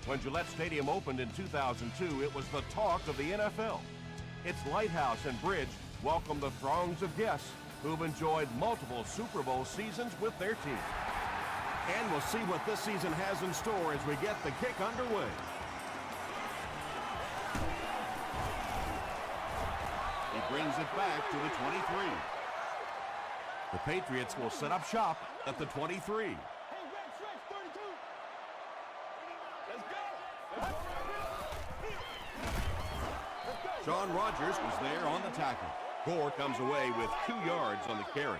When Gillette Stadium opened in 2002, it was the talk of the NFL. Its lighthouse and bridge welcomed the throngs of guests who've enjoyed multiple Super Bowl seasons with their team. And we'll see what this season has in store as we get the kick underway. He brings it back to the 23. The Patriots will set up shop at the 23. Sean Rogers was there on the tackle. Gore comes away with 2 yards on the carry.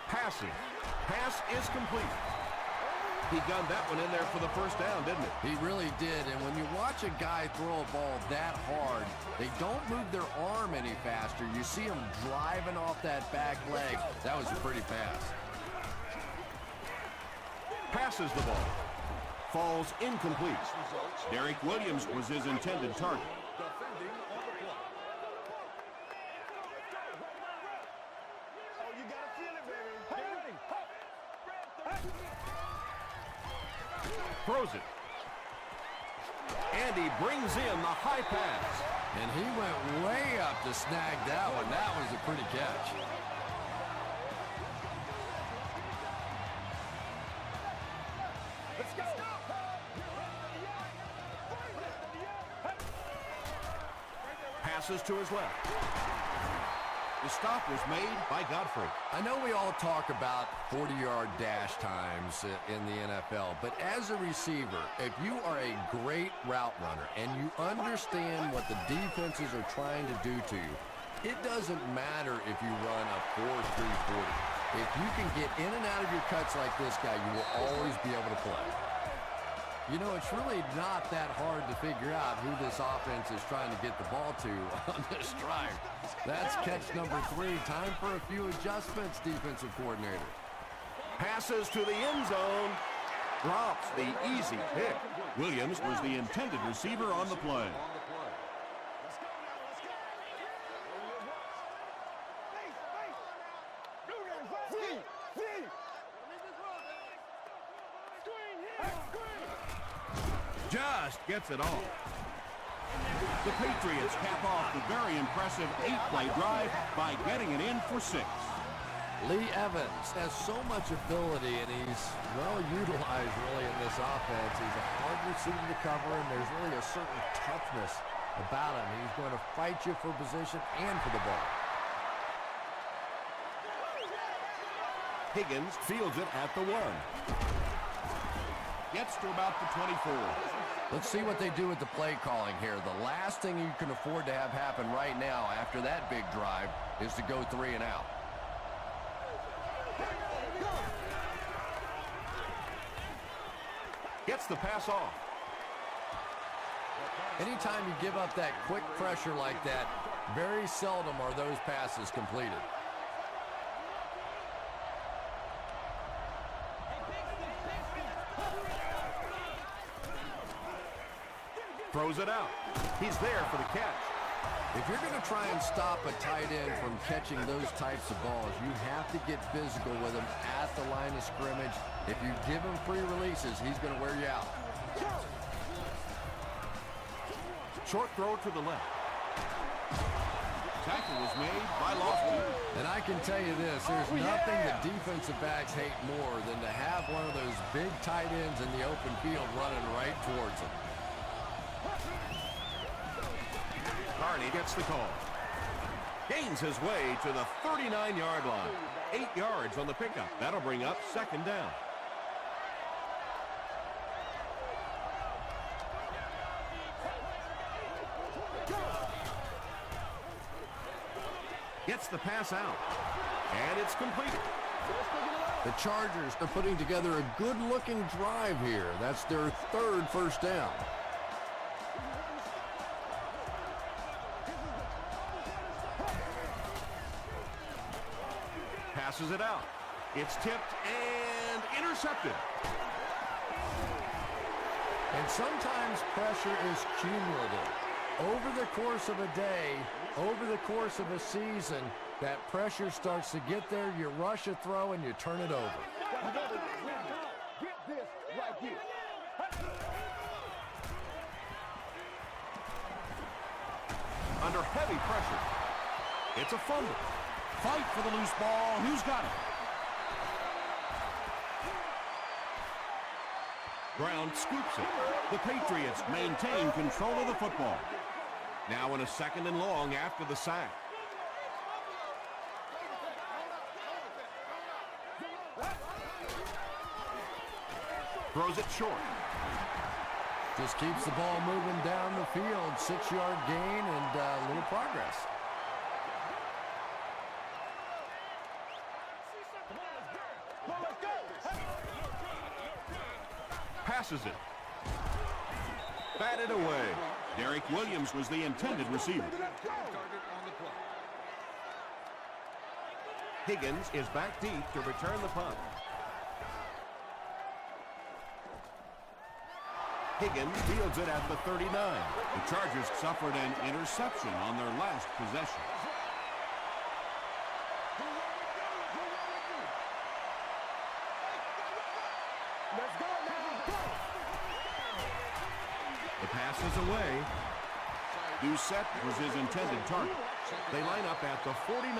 Passing. Pass is complete. He gunned that one in there for the first down, didn't it? He really did, and when you watch a guy throw a ball that hard, they don't move their arm any faster. You see him driving off that back leg. That was a pretty pass. Passes the ball. Falls incomplete. Derek Williams was his intended target. Throws it. And he brings in the high pass. And he went way up to snag that one. That was a pretty catch. Let's go. Passes to his left. The stop was made by Godfrey. I know we all talk about 40-yard dash times in the NFL, but as a receiver, if you are a great route runner and you understand what the defenses are trying to do to you, it doesn't matter if you run a 4.3 40. If you can get in and out of your cuts like this guy, you will always be able to play. You know, it's really not that hard to figure out who this offense is trying to get the ball to on this drive. That's catch number 3. Time for a few adjustments, defensive coordinator. Passes to the end zone. Drops the easy pick. Williams was the intended receiver on the play. Just gets it off. The Patriots cap off the very impressive 8-play drive by getting it in for 6. Lee Evans has so much ability, and he's well utilized really in this offense. He's a hard receiver to cover, and there's really a certain toughness about him. He's going to fight you for position and for the ball. Higgins fields it at the 1. Gets to about the 24. Let's see what they do with the play calling here. The last thing you can afford to have happen right now after that big drive is to go 3 and out. Gets the pass off. Anytime you give up that quick pressure like that, very seldom are those passes completed. Throws it out. He's there for the catch. If you're going to try and stop a tight end from catching those types of balls, you have to get physical with him at the line of scrimmage. If you give him free releases, he's going to wear you out. Short throw to the left. Tackle was made by Lofton. And I can tell you this, there's nothing that defensive backs hate more than to have one of those big tight ends in the open field running right towards them. Carney gets the call. Gains his way to the 39-yard line. 8 yards on the pickup. That'll bring up 2nd down. Gets the pass out. And it's completed. The Chargers are putting together a good-looking drive here. That's their 3rd first down. Passes it out. It's tipped and intercepted. And sometimes pressure is cumulative. over the course of a day, over the course of a season, that pressure starts to get there, you rush a throw, and you turn it over. Get this right here. Under heavy pressure. It's a fumble. Fight for the loose ball. Who's got it? Brown scoops it. The Patriots maintain control of the football. Now in a 2nd and long after the sack. Throws it short. Just keeps the ball moving down the field. 6-yard gain and a little progress. Passes it. Batted away. Derek Williams was the intended receiver. Higgins is back deep to return the punt. Higgins fields it at the 39. The Chargers suffered an interception on their last possession. The pass is away. Doucette was his intended target. They line up at the 49.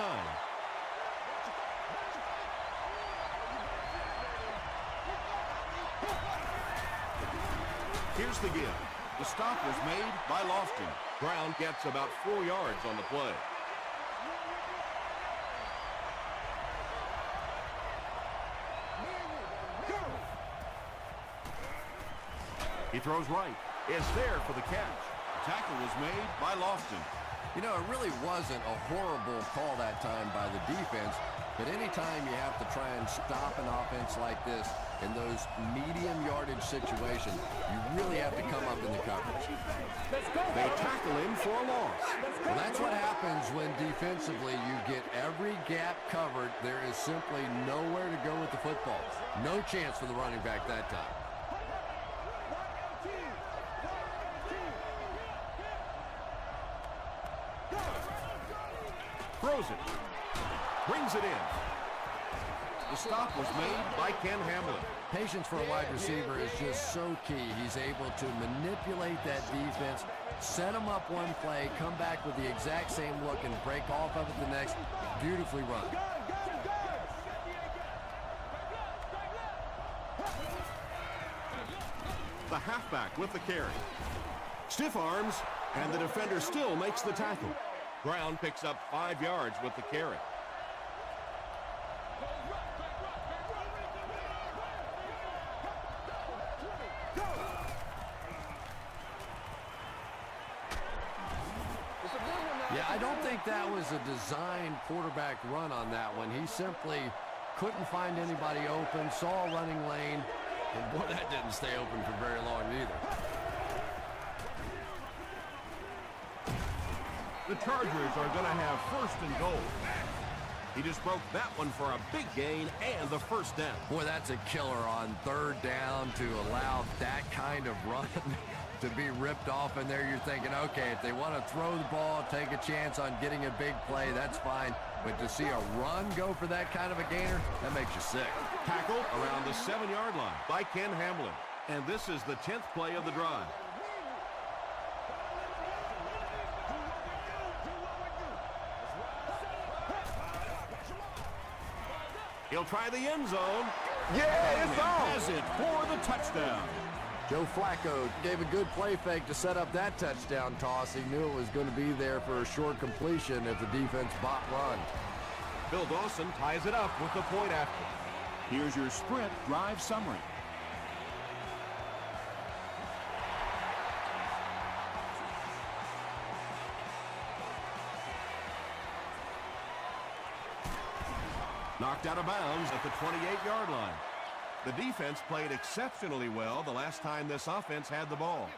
Here's the give. The stop was made by Lofton. Brown gets about 4 yards on the play. He throws right. It's there for the catch. Tackle was made by Lofton. You know, it really wasn't a horrible call that time by the defense, but anytime you have to try and stop an offense like this in those medium yardage situations, you really have to come up in the coverage. They tackle him for a loss. Well, that's what happens when defensively you get every gap covered. There is simply nowhere to go with the football. No chance for the running back that time. Throws it. Brings it in. The stop was made by Ken Hamlin. Patience for a wide receiver is just so key. He's able to manipulate that defense, set them up one play, come back with the exact same look, and break off of it the next. Beautifully run. The halfback with the carry. Stiff arms, and the defender still makes the tackle. Brown picks up 5 yards with the carry. Yeah, I don't think that was a designed quarterback run on that one. He simply couldn't find anybody open, saw a running lane, and boy, that didn't stay open for very long either. The Chargers are going to have 1st and goal. He just broke that one for a big gain and the first down. Boy, that's a killer on 3rd down to allow that kind of run to be ripped off in there. You're thinking, okay, if they want to throw the ball, take a chance on getting a big play, that's fine. But to see a run go for that kind of a gainer, that makes you sick. Tackle around the 7-yard line by Ken Hamlin. And this is the 10th play of the drive. He'll try the end zone. Yeah, it's on. Has it for the touchdown. Joe Flacco gave a good play fake to set up that touchdown toss. He knew it was going to be there for a short completion if the defense bot run. Bill Dawson ties it up with the point after. Here's your sprint drive summary. Knocked out of bounds at the 28-yard line. The defense played exceptionally well the last time this offense had the ball.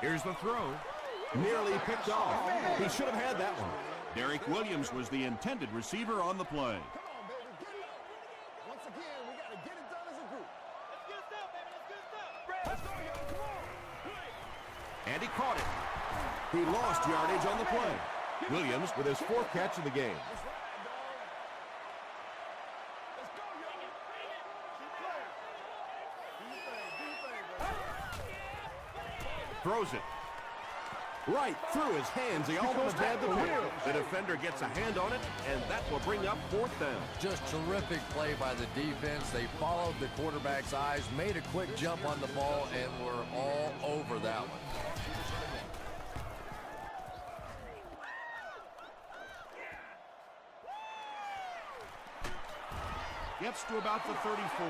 Here's the throw. Nearly picked off. He should have had that one. Derek Williams was the intended receiver on the play. Once again, we got to get it done as a group. And he caught it. He lost yardage on the play. Williams with his 4th catch of the game. Throws it. Right through his hands. He almost had the pick. The defender gets a hand on it, and that will bring up 4th down. Just terrific play by the defense. They followed the quarterback's eyes, made a quick jump on the ball, and were all over that one. Gets to about the 34.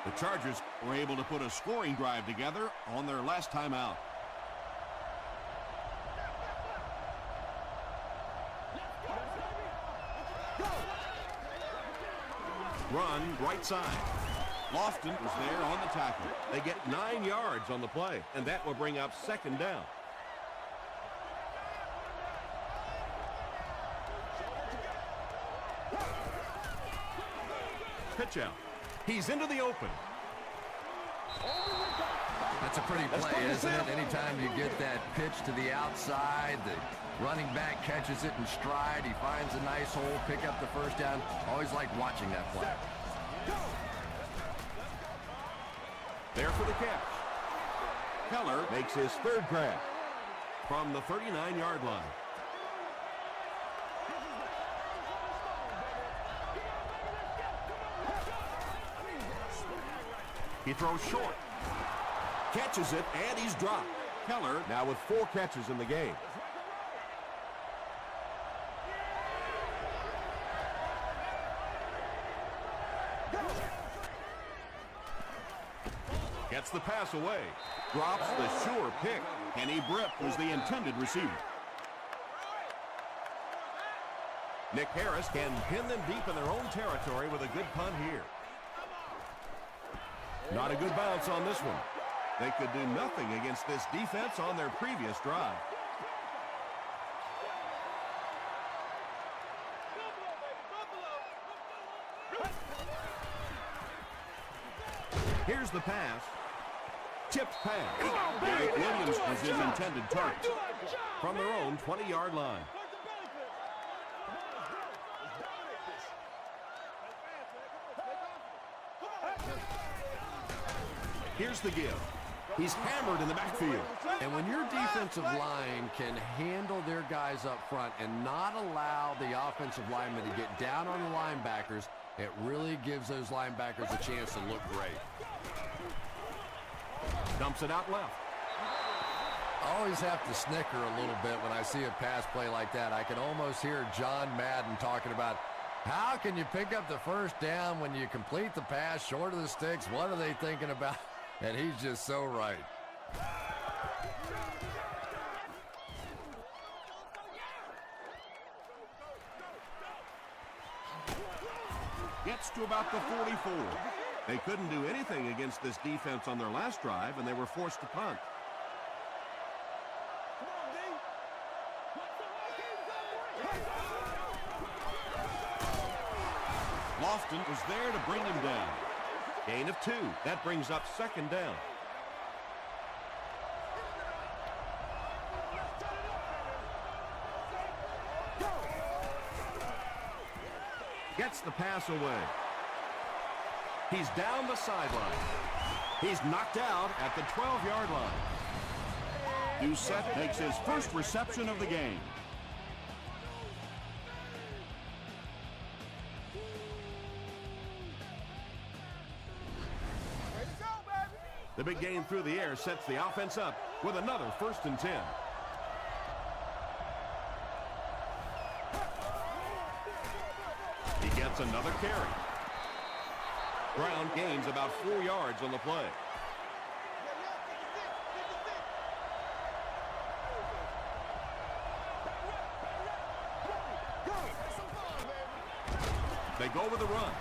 The Chargers were able to put a scoring drive together on their last time out. Run right side. Lofton was there on the tackle. They get 9 yards on the play, and that will bring up 2nd down. Pitch out. He's into the open. That's a pretty play, isn't it? Anytime you get that pitch to the outside, the running back catches it in stride. He finds a nice hole, pick up the 1st down. Always like watching that play. There for the catch. Keller makes his 3rd grab from the 39-yard line. He throws short. Catches it, and he's dropped. Keller now with 4 catches in the game. Gets the pass away. Drops the sure pick. Kenny Britt was the intended receiver. Nick Harris can pin them deep in their own territory with a good punt here. Not a good bounce on this one. They could do nothing against this defense on their previous drive. Here's the pass. Tipped pass. Derek Williams was his intended target. From their own 20-yard line. Here's the give. He's hammered in the backfield. And when your defensive line can handle their guys up front and not allow the offensive linemen to get down on the linebackers, it really gives those linebackers a chance to look great. Dumps it out left. I always have to snicker a little bit when I see a pass play like that. I can almost hear John Madden talking about, how can you pick up the 1st down when you complete the pass short of the sticks? What are they thinking about? And he's just so right. Gets to about the 44. They couldn't do anything against this defense on their last drive, and they were forced to punt. Lofton was there to bring him down. Gain of 2. That brings up 2nd down. Gets the pass away. He's down the sideline. He's knocked out at the 12-yard line. Doucette makes his 1st reception of the game. The big gain through the air sets the offense up with another 1st and 10. He gets another carry. Brown gains about 4 yards on the play. They go with the run.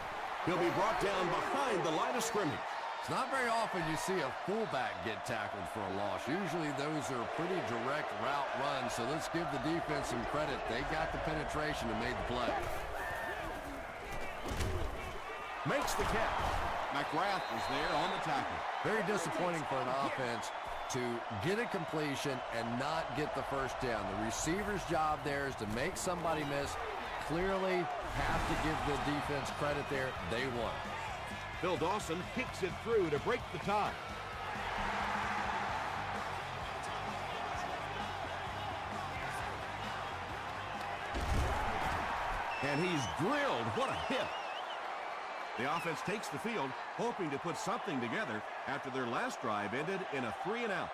He'll be brought down behind the line of scrimmage. It's not very often you see a fullback get tackled for a loss. Usually those are pretty direct route runs, so let's give the defense some credit. They got the penetration and made the play. Makes the catch. McGrath was there on the tackle. Very disappointing for an offense to get a completion and not get the first down. The receiver's job there is to make somebody miss. Clearly have to give the defense credit there. They won. Phil Dawson kicks it through to break the tie. And he's drilled. What a hit. The offense takes the field, hoping to put something together after their last drive ended in a 3-and-out.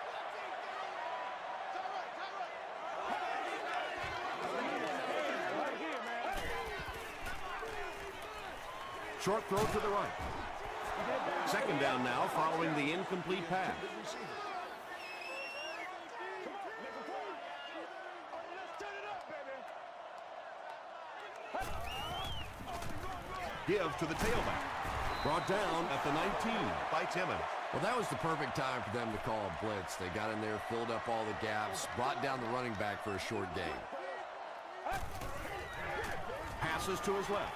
Short throw to the right. Second down now following the incomplete pass. Give to the tailback. Brought down at the 19 by Timmons. Well, that was the perfect time for them to call a blitz. They got in there, filled up all the gaps, brought down the running back for a short gain. Passes to his left.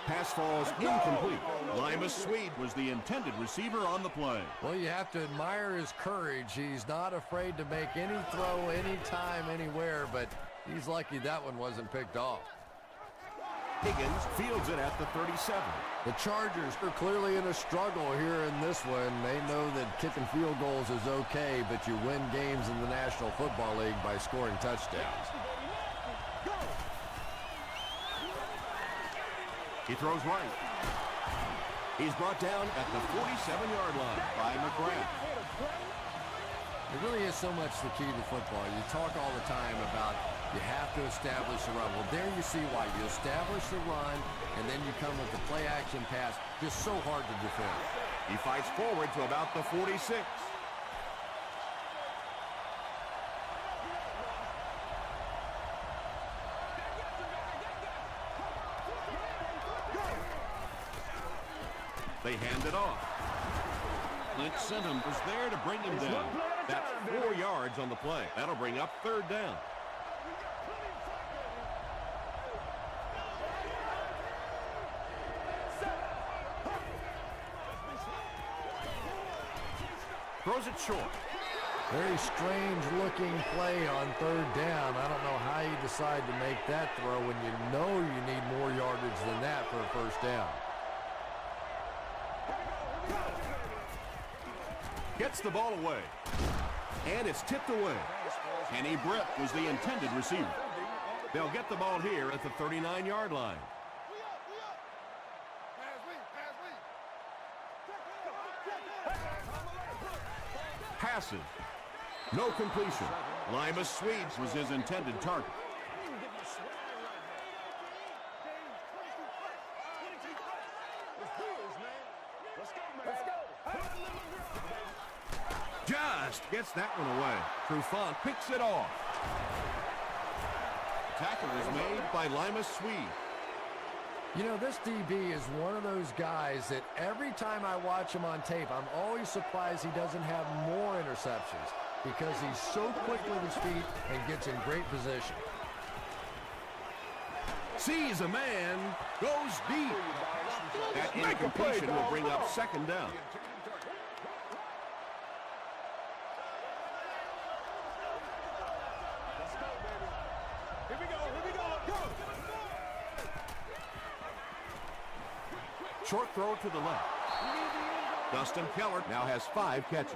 Pass falls incomplete. Limas Swede was the intended receiver on the play. Well, you have to admire his courage. He's not afraid to make any throw, anytime, anywhere, but he's lucky that one wasn't picked off. Higgins fields it at the 37. The Chargers are clearly in a struggle here in this one. They know that kicking field goals is okay, but you win games in the National Football League by scoring touchdowns. He throws right. He's brought down at the 47-yard line by McGrath. It really is so much the key to football. You talk all the time about you have to establish the run. Well, there you see why. You establish the run, and then you come with the play-action pass. Just so hard to defend. He fights forward to about the 46. They hand it off. Clint Sentum was there to bring him down. That's 4 yards on the play. That'll bring up third down. Throws it short. Very strange looking play on third down. I don't know how you decide to make that throw when you know you need more yardage than that for a first down. Gets the ball away. And it's tipped away. Kenny Britt was the intended receiver. They'll get the ball here at the 39-yard line. Passes. No completion. Limas Swedes was his intended target. Just gets that one away. Trufant picks it off. Tackle is made by Limas Swede. You know, this DB is one of those guys that every time I watch him on tape, I'm always surprised he doesn't have more interceptions because he's so quick with his feet and gets in great position. Sees a man, goes deep. That incompletion will bring up second down. Short throw to the left. Dustin Keller now has 5 catches.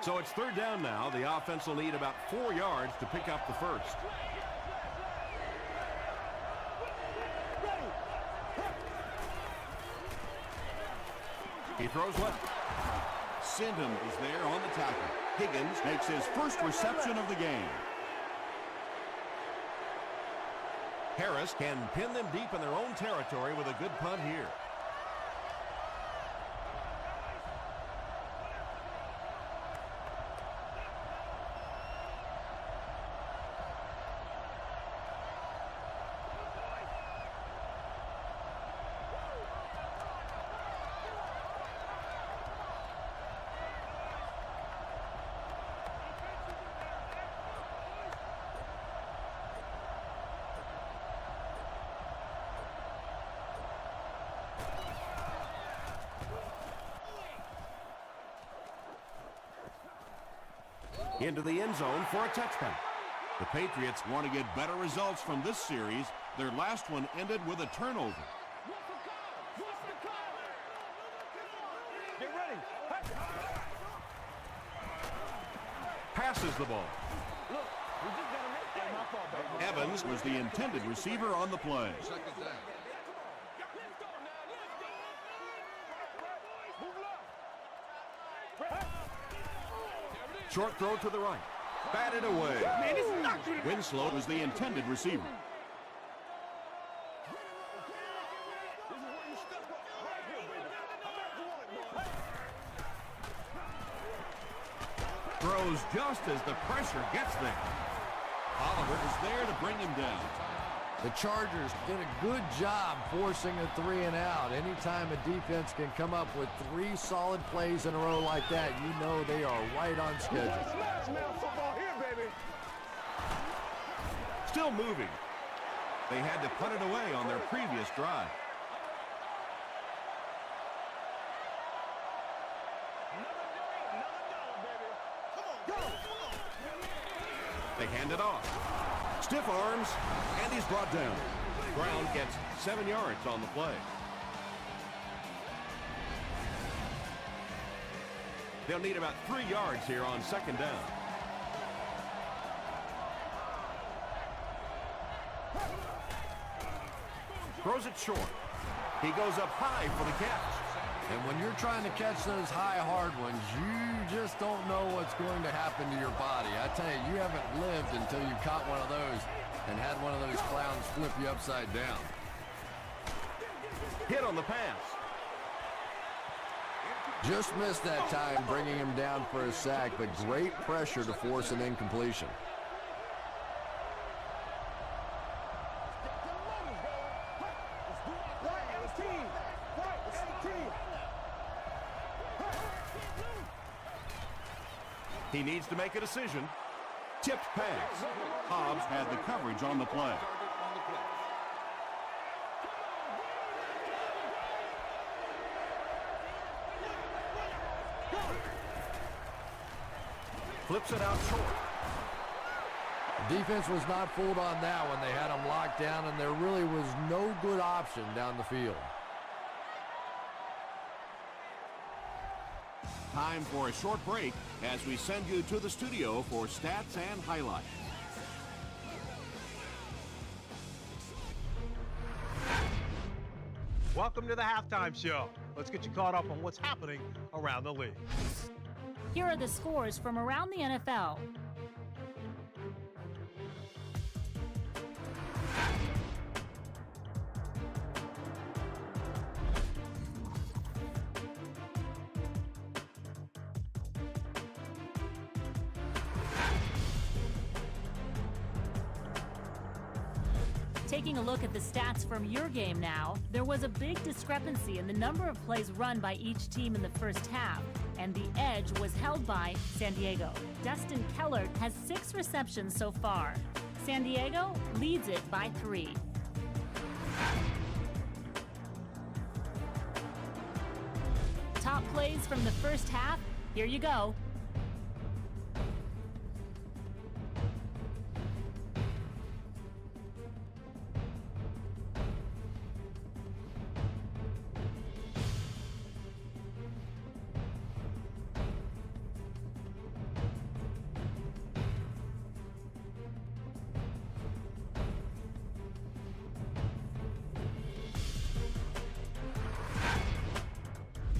So it's third down now. The offense will need about 4 yards to pick up the first. He throws left. Sindham is there on the tackle. Higgins makes his first reception of the game. Harris can pin them deep in their own territory with a good punt here. into the end zone for a touchdown. The Patriots want to get better results from this series. Their last one ended with a turnover. Get ready. Passes the ball. Look, we just got to make that. My fault, baby. Evans was the intended receiver on the play. Short throw to the right. Batted away. Man, this is not good. Winslow was the intended receiver. Throws just as the pressure gets there. Oliver is there to bring him down. The Chargers did a good job forcing a 3-and-out. Anytime a defense can come up with 3 solid plays in a row like that, you know they are right on schedule. Smash mouth football here, baby. Still moving. They had to punt it away on their previous drive. They hand it off. Stiff arms, and he's brought down. Brown gets 7 yards on the play. They'll need about 3 yards here on second down. Throws it short. He goes up high for the catch. And when you're trying to catch those high, hard ones, you just don't know what's going to happen to your body. I tell you, you haven't lived until you caught one of those and had one of those clowns flip you upside down. Hit on the pass. Just missed that time, bringing him down for a sack, but great pressure to force an incompletion. He needs to make a decision. Tipped pass. Hobbs had the coverage on the play. Flips it out short. Defense was not fooled on that one. They had him locked down, and there really was no good option down the field. Time for a short break as we send you to the studio for stats and highlights. Welcome to the halftime show. Let's get you caught up on what's happening around the league. Here are the scores from around the NFL. Taking a look at the stats from your game now, there was a big discrepancy in the number of plays run by each team in the first half, and the edge was held by San Diego. Dustin Kellert has 6 receptions so far. San Diego leads it by 3. Top plays from the first half, here you go.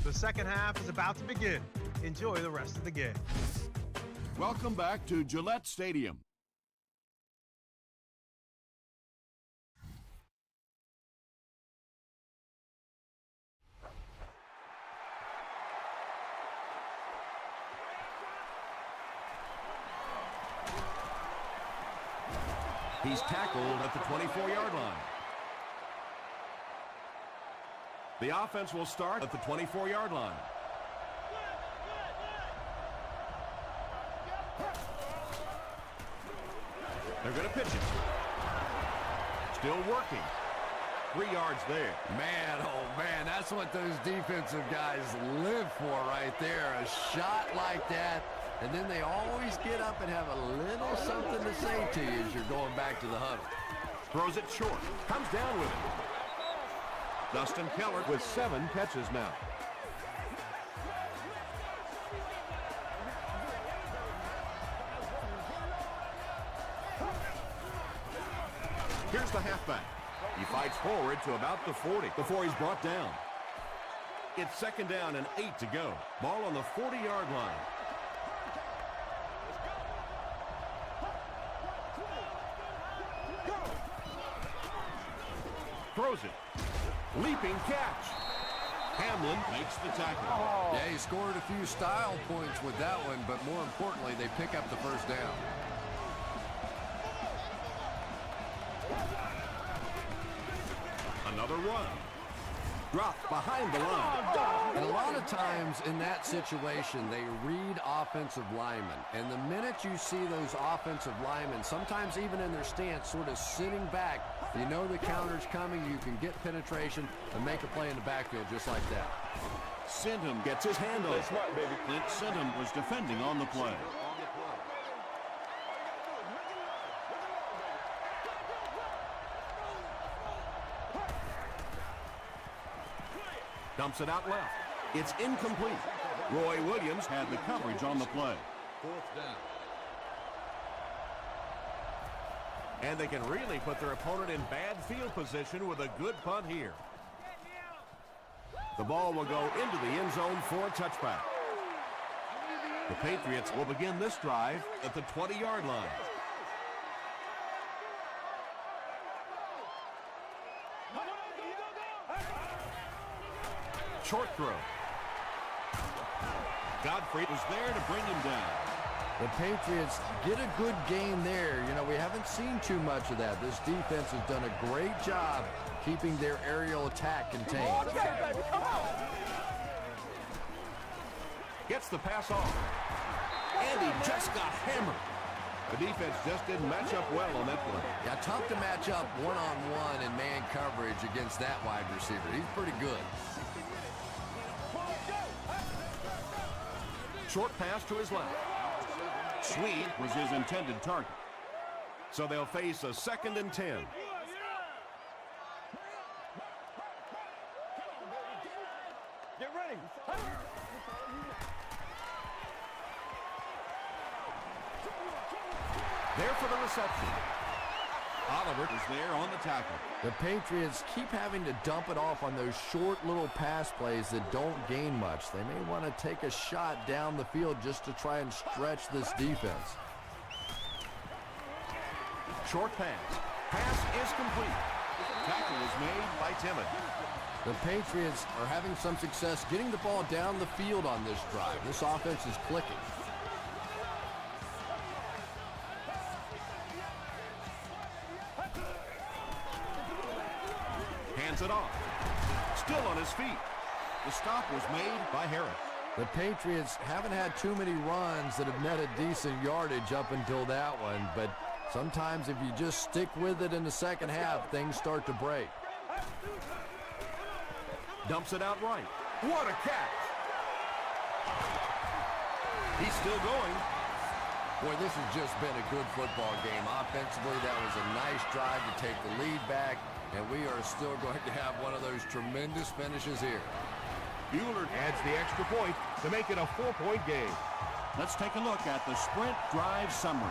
The second half is about to begin. Enjoy the rest of the game. Welcome back to Gillette Stadium. He's tackled at the 24-yard line. The offense will start at the 24-yard line. They're going to pitch it. Still working. 3 yards there. Man, oh man, that's what those defensive guys live for right there. A shot like that And then they always get up and have a little something to say to you as you're going back to the huddle. Throws it short. Comes down with it. Dustin Keller with 7 catches now. Here's the halfback. He fights forward to about the 40 before he's brought down. It's 2nd down and 8 to go. Ball on the 40-yard line. Throws it. Leaping catch. Hamlin makes the tackle. Yeah, he scored a few style points with that one, but more importantly, they pick up the first down. Another run. Dropped behind the line. And a lot of times in that situation, they read offensive linemen. And the minute you see those offensive linemen, sometimes even in their stance, sort of sitting back, you know the counter's coming, you can get penetration and make a play in the backfield just like that. Sinton gets his hand on it. Smart, baby. Clint Sinton was defending on the play. Dumps it out left. It's incomplete. Roy Williams Had the coverage on the play. 4th down. And they can really put their opponent in bad field position with a good punt here. The ball will go into the end zone for a touchback. The Patriots will begin this drive at the 20-yard line. Short throw. Godfrey was there to bring him down. The Patriots get a good gain there. You know, we haven't seen too much of that. This defense has done a great job keeping their aerial attack contained. Gets the pass off. And he just got hammered. The defense just didn't match up well on that play. Yeah, tough to match up one-on-one in man coverage against that wide receiver. He's pretty good. Short pass to his left. Swede was his intended target. So they'll face a 2nd and 10. Get ready. There for the reception. Oliver is there on the tackle. The Patriots keep having to dump it off on those short little pass plays that don't gain much. They may want to take a shot down the field just to try and stretch this defense. Short pass. Pass is complete. Tackle is made by Timmons. The Patriots are having some success getting the ball down the field on this drive. This offense is clicking. Hands it off. Still on his feet. The stop was made by Harris. The Patriots haven't had too many runs that have netted decent yardage up until that one, but sometimes if you just stick with it in the second half, things start to break. Dumps it out right. What a catch! He's still going. Boy, this has just been a good football game. Offensively, that was a nice drive to take the lead back, and we are still going to have one of those tremendous finishes here. Bueller adds the extra point to make it a 4-point game. Let's take a look at the sprint drive summary.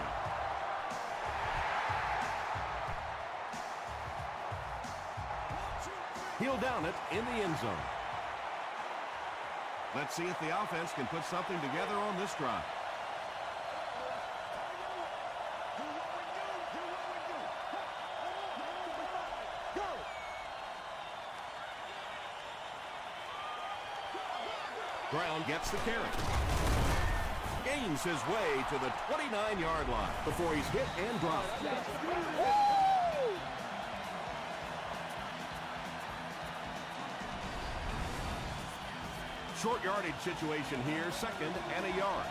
He'll down it in the end zone. Let's see if the offense can put something together on this drive. Brown gets the carry. Gains his way to the 29-yard line before he's hit and dropped. Short yardage situation here, 2nd and a yard.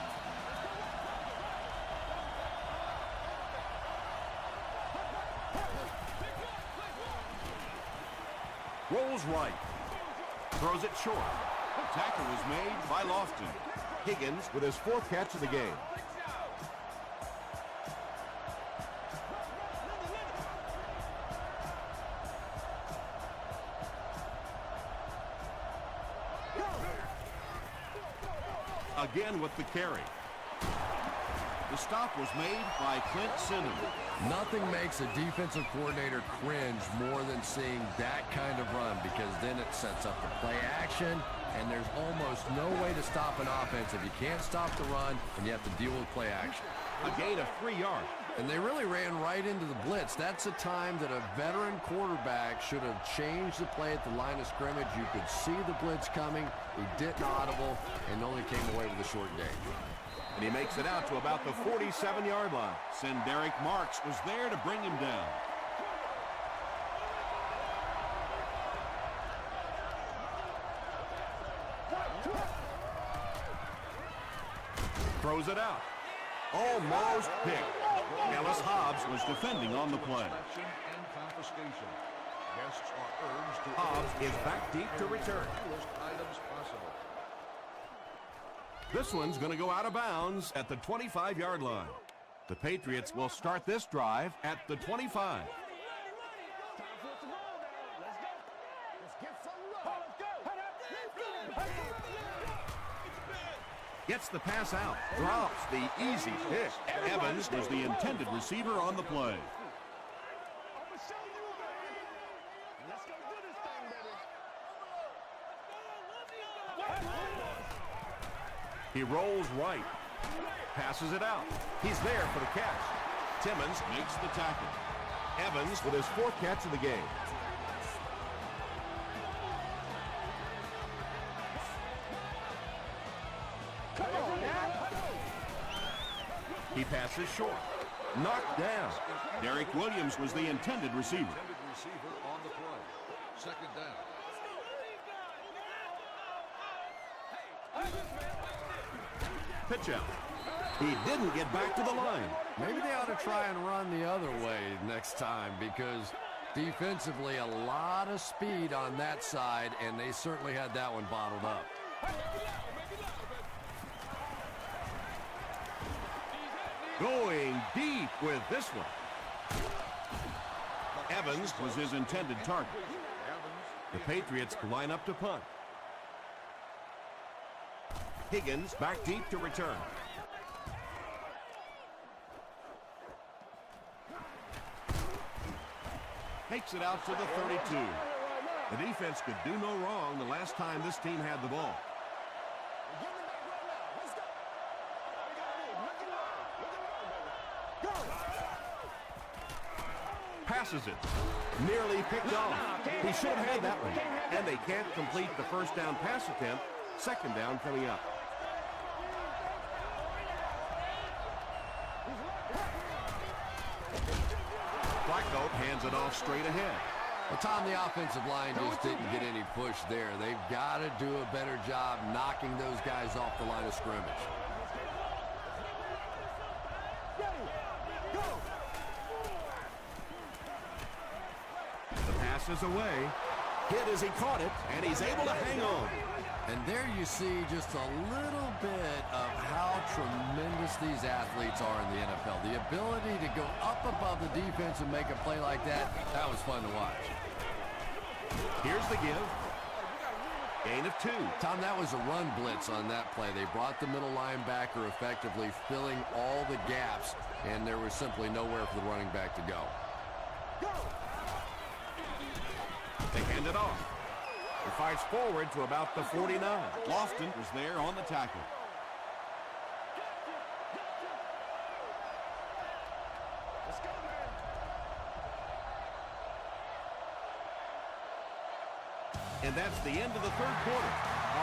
Rolls right. Throws it short. Tackle was made by Lofton. Higgins with his 4th catch of the game. Again with the carry. The stop was made by Clint Simmons. Nothing makes a defensive coordinator cringe more than seeing that kind of run, because then it sets up the play action, and there's almost no way to stop an offense if you can't stop the run and you have to deal with play action. A gain of 3 yards. And they really ran right into the blitz. That's a time that a veteran quarterback should have changed the play at the line of scrimmage. You could see the blitz coming. He didn't audible and only came away with a short gain. And he makes it out to about the 47-yard line. Derek Marks was there to bring him down. Throws it out. Almost picked. Ellis Hobbs was defending on the play. Hobbs is back deep to return. This one's going to go out of bounds at the 25-yard line. The Patriots will start this drive at the 25. Gets the pass out. Drops the easy pick. Evans was the intended receiver on the play. He rolls right. Passes it out. He's there for the catch. Timmons Makes the tackle. Evans with his 4th catch of the game. He passes short. Knocked down. Derek Williams was the intended receiver. On the play. Second down. Pitch out. He didn't get back to the line. Maybe they ought to try and run the other way next time, because defensively a lot of speed on that side, and they certainly had that one bottled up. Going deep with this one. Evans was his intended target. The Patriots line up to punt. Higgins back deep to return. Takes it out to the 32. The defense could do no wrong the last time this team had the ball. Passes it. Nearly picked off. He should have had that one. And they can't complete the first down pass attempt. Second down coming up. Flacco hands it off straight ahead. Well, Tom, the offensive line just didn't get any push there. They've got to do a better job knocking those guys off the line of scrimmage. The pass is away. Hit as he caught it, and he's able to hang on. And there you see just a little bit of how tremendous these athletes are in the NFL. The ability to go up above the defense and make a play like that, that was fun to watch. Here's the give. Gain of 2. Tom, that was a run blitz on that play. They brought the middle linebacker effectively, filling all the gaps, and there was simply nowhere for the running back to go. They hand it off. He fights forward to about the 49. Lofton was there on the tackle. And that's the end of the third quarter.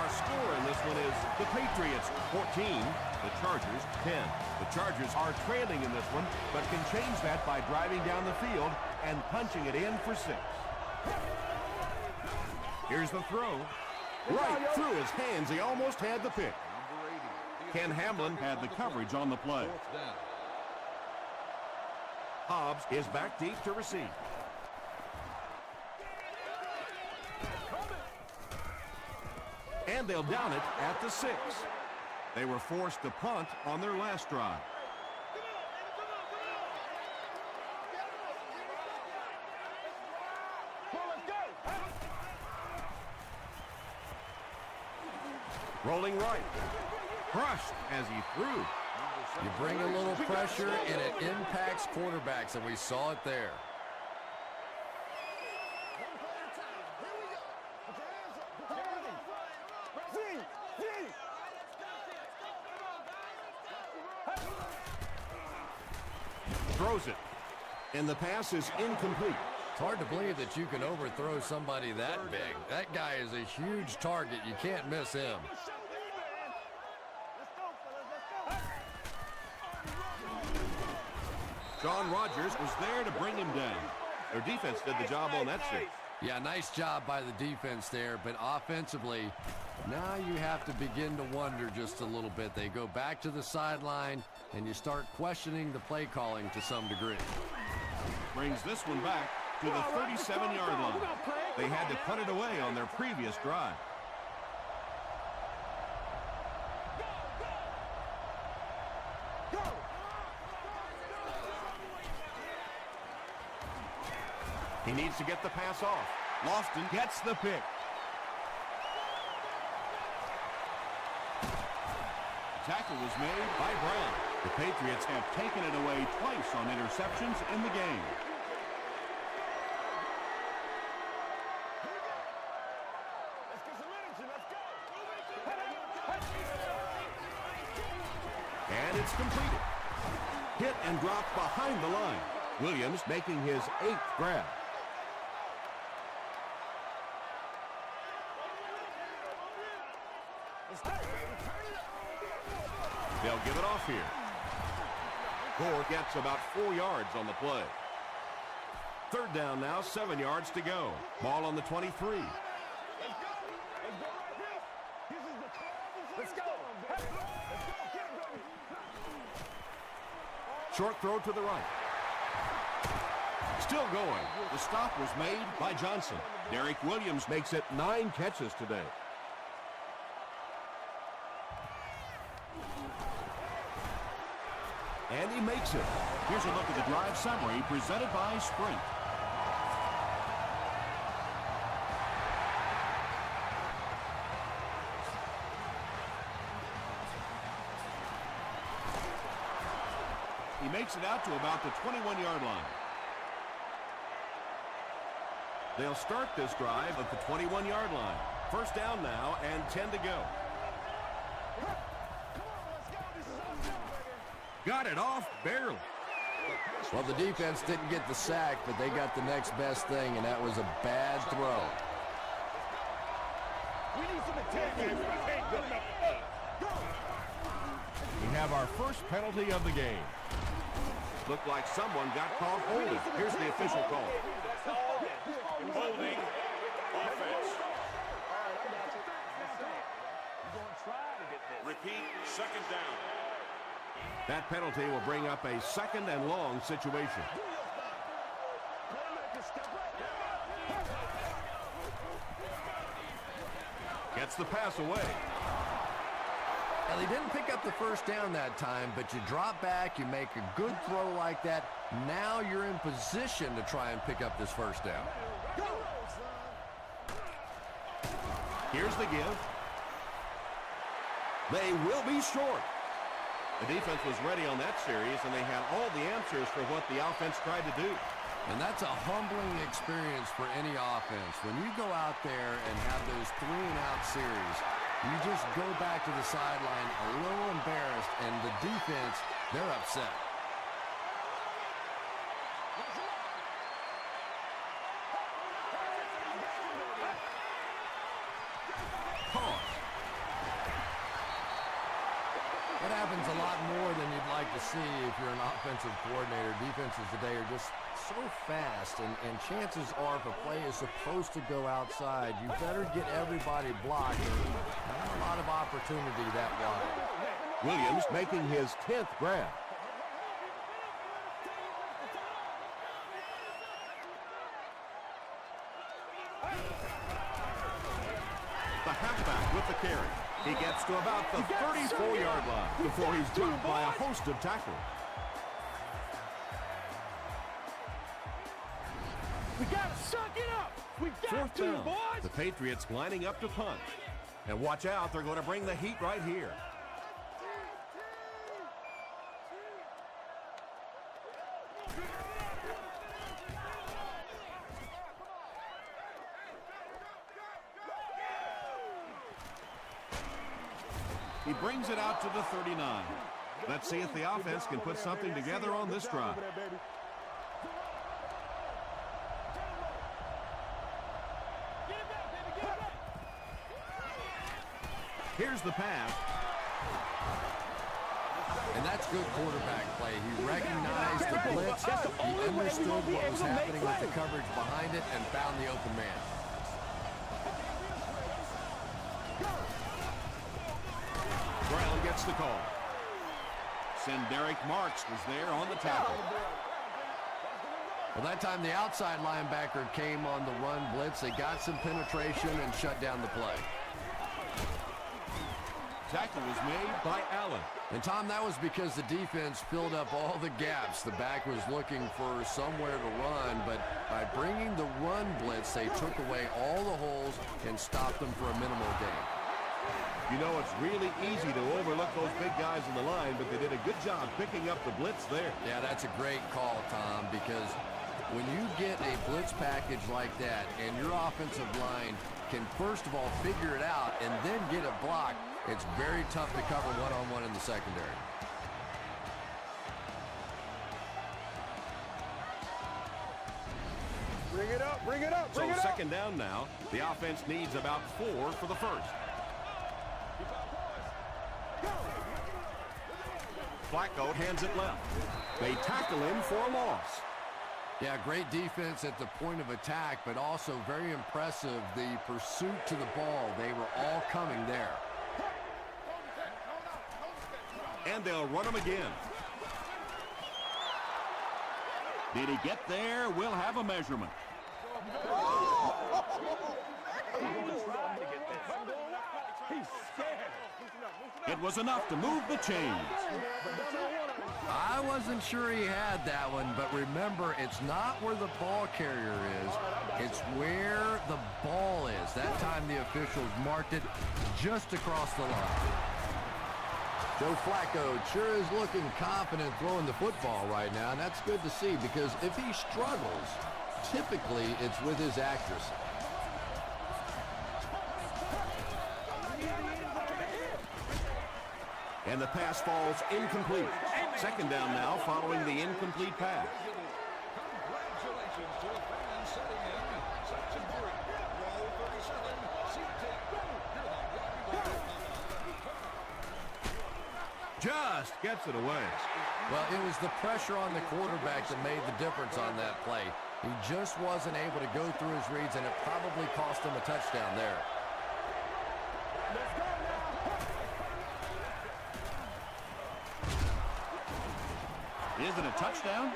Our score in this one is the Patriots 14, the Chargers 10. The Chargers are trailing in this one, but can change that by driving down the field and punching it in for 6. Here's the throw. Right through his hands. He almost had the pick. Ken Hamlin Had the coverage on the play. Hobbs is back deep to receive. And they'll down it at the 6. They were forced to punt on their last drive. Rolling right. Crushed as he threw. You bring a little pressure, and it impacts quarterbacks, and we saw it there. Throws it. And the pass is incomplete. It's hard to believe that you can overthrow somebody that big. That guy is a huge target. You can't miss him. John Rodgers was there to bring him down. Their defense did the job on that series. Yeah, nice job by the defense there, but offensively, now you have to begin to wonder just a little bit. They go back to the sideline, and you start questioning the play calling to some degree. Brings this one back to the 37-yard line. They had to put it away on their previous drive. He needs to get the pass off. Lofton gets the pick. Tackle was made by Brown. The Patriots have taken it away twice on interceptions in the game. And it's completed. Hit and dropped behind the line. Williams making his 8th grab. They'll give it off here. Gore gets about 4 yards on the play. Third down now, 7 yards to go. Ball on the 23. Short throw to the right. Still going. The stop was made by Johnson. Derek Williams makes it 9 catches today. And he makes it. Here's a look at the drive summary presented by Sprint. He makes it out to about the 21-yard line. They'll start this drive at the 21-yard line. First down now and 10 to go. Got it off barely. Well, the defense didn't get the sack, but they got the next best thing, and that was a bad throw. We have our first penalty of the game. Looked like someone got called holding. Here's the official call. Holding offense. Repeat, second down. That penalty will bring up a second and long situation. Gets the pass away. Now, they didn't pick up the first down that time, but you drop back, you make a good throw like that. Now you're in position to try and pick up this first down. Here's the give. They will be short. The defense was ready on that series, and they had all the answers for what the offense tried to do. And that's a humbling experience for any offense. When you go out there and have those 3-and-out series, you just go back to the sideline a little embarrassed, and the defense, they're upset. Pause. That happens a lot more than you'd like to see if you're an offensive coordinator. Defenses today are just so fast, and chances are if a play is supposed to go outside, you better get everybody blocked. Not a lot of opportunity that wide. Williams making his 10th grab. The halfback with the carry. He gets to about the 34-yard line before he's dropped by a host of tackles. We got to suck it up. We got Fourth down. The Patriots lining up to punt. And watch out, they're going to bring the heat right here. He brings it out to the 39. Let's see if the offense can put something together on this drive. Here's the pass. And that's good quarterback play. He recognized the blitz. He understood what was happening with the coverage behind it and found the open man. Brown gets the call. Derek Marks was there on the tackle. Well, that time the outside linebacker came on the run blitz. They got some penetration and shut down the play. Tackle was made by Allen. And, Tom, that was because the defense filled up all the gaps. The back was looking for somewhere to run, but by bringing the run blitz, they took away all the holes and stopped them for a minimal gain. You know, it's really easy to overlook those big guys in the line, but they did a good job picking up the blitz there. Yeah, that's a great call, Tom, because when you get a blitz package like that and your offensive line can first of all figure it out and then get it blocked, it's very tough to cover one-on-one in the secondary. Bring it up, bring it up, bring it up. So second down now. The offense needs about 4 for the first. Flacco hands it left. They tackle him for a loss. Yeah, great defense at the point of attack, but also very impressive the pursuit to the ball. They were all coming there. And they'll run him again. Did he get there? We'll have a measurement. It was enough to move the chains. I wasn't sure he had that one, but remember, it's not where the ball carrier is. It's where the ball is. That time the officials marked it just across the line. Joe Flacco sure is looking confident throwing the football right now, and that's good to see because if he struggles, typically it's with his accuracy. And the pass falls incomplete. Second down now following the incomplete pass. Congratulations to the fans sitting in Section 3, row 37, seat 10. Just gets it away. Well, it was the pressure on the quarterback that made the difference on that play. He just wasn't able to go through his reads, and it probably cost him a touchdown there. Is it a touchdown?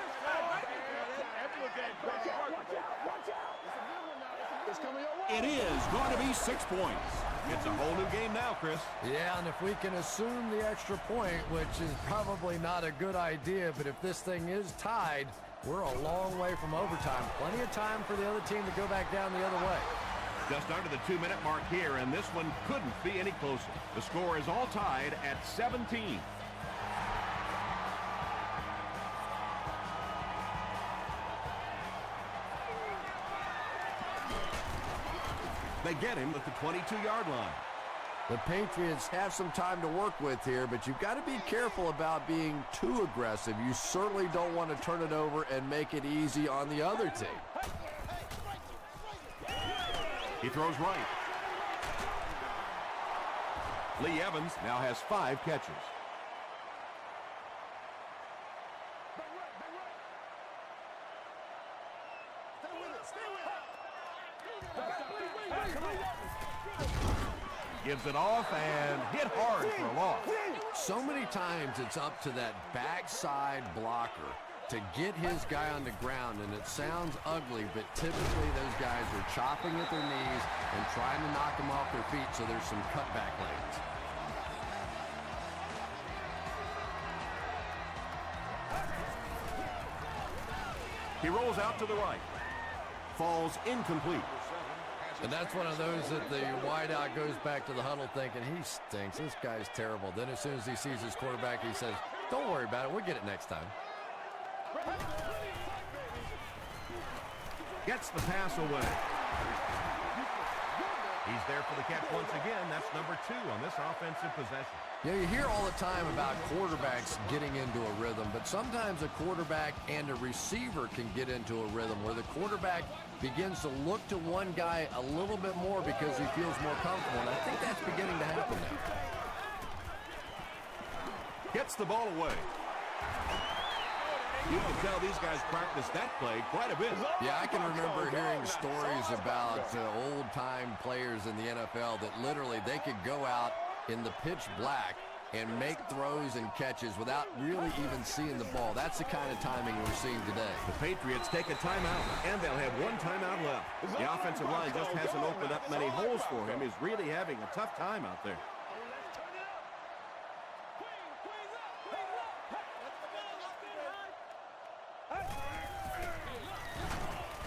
It is going to be 6 points. It's a whole new game now, Chris. Yeah, and if we can assume the extra point, which is probably not a good idea, but if this thing is tied, we're a long way from overtime. Plenty of time for the other team to go back down the other way. Just under the 2-minute mark here, and this one couldn't be any closer. The score is all tied at 17. They get him at the 22-yard line. The Patriots have some time to work with here, but you've got to be careful about being too aggressive. You certainly don't want to turn it over and make it easy on the other team. He throws right. Lee Evans now has 5 catches. Gives it off and hit hard for a loss. So many times it's up to that backside blocker to get his guy on the ground, and it sounds ugly, but typically those guys are chopping at their knees and trying to knock them off their feet, so there's some cutback lanes. He rolls out to the right. Falls incomplete. And that's one of those that the wideout goes back to the huddle thinking, he stinks. This guy's terrible. Then as soon as he sees his quarterback, he says, don't worry about it. We'll get it next time. Gets the pass away. He's there for the catch once again. That's number 2 on this offensive possession. Yeah, you hear all the time about quarterbacks getting into a rhythm, but sometimes a quarterback and a receiver can get into a rhythm where the quarterback begins to look to one guy a little bit more because he feels more comfortable, and I think that's beginning to happen now. Gets the ball away. You can tell these guys practice that play quite a bit. Yeah, I can remember hearing stories about old-time players in the NFL that literally they could go out in the pitch black and make throws and catches without really even seeing the ball. That's the kind of timing we're seeing today. The Patriots take a timeout, and they'll have one timeout left. The offensive line just hasn't opened up many holes for him. He's really having a tough time out there.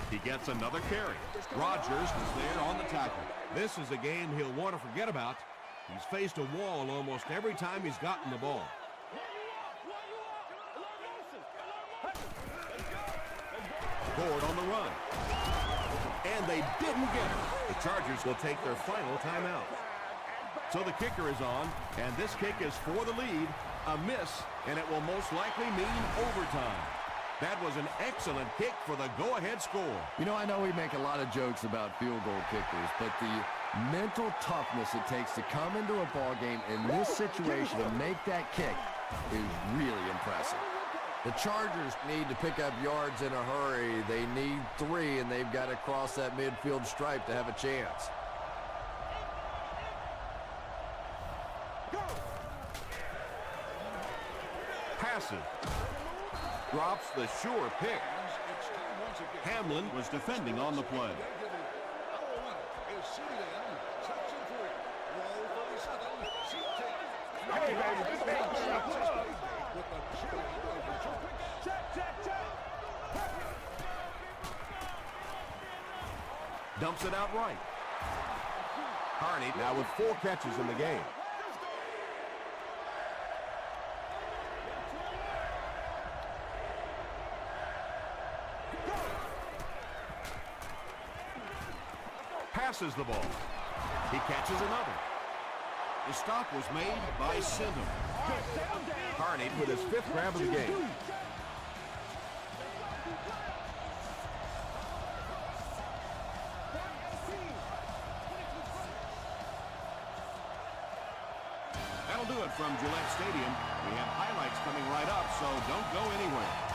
He gets another carry. Rodgers is there on the tackle. This is a game he'll want to forget about. He's faced a wall almost every time he's gotten the ball. Ford on the run. And they didn't get it. The Chargers will take their final timeout. So the kicker is on, and this kick is for the lead. A miss, and it will most likely mean overtime. That was an excellent kick for the go-ahead score. You know, I know we make a lot of jokes about field goal kickers, but the mental toughness it takes to come into a ball game in this situation and make that kick is really impressive. The Chargers need to pick up yards in a hurry. They need 3, and they've got to cross that midfield stripe to have a chance. Passes. Drops the sure pick. Hamlin was defending on the play. Dumps it out right. Harney now with 4 catches in the game. Passes the ball. He catches another. The stop was made by Syndham. Harney with his 5th grab of the game. That'll do it from Gillette Stadium. We have highlights coming right up, so don't go anywhere.